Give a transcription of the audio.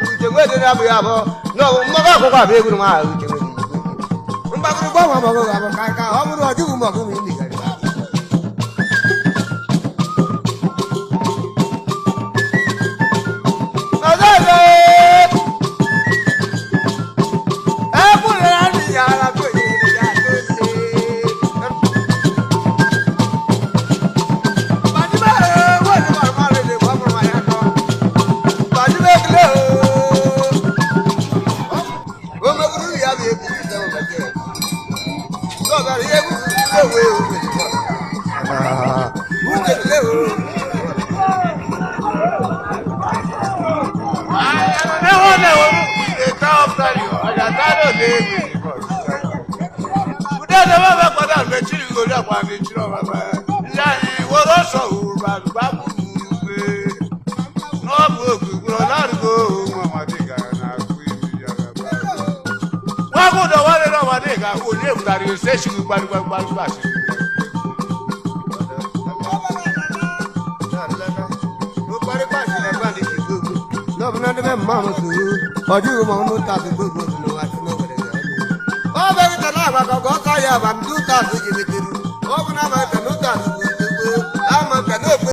uche nwede na abụ ya bụ na mmaga akwụkwọ abụ egwu ma uche nwede mgbagoro gbanwe ọmọgụ ga-abụ ka ọ bụrụ ọdịghị ụmụọgụ ma ndị gara ọdún mọ ọdún tàbí gbogbo ọdún wa tí wọn wẹrẹ yà ọ bẹ ní tẹlẹ àgbàdo ọkọ yà bàmí tó tàbí jìbìtì.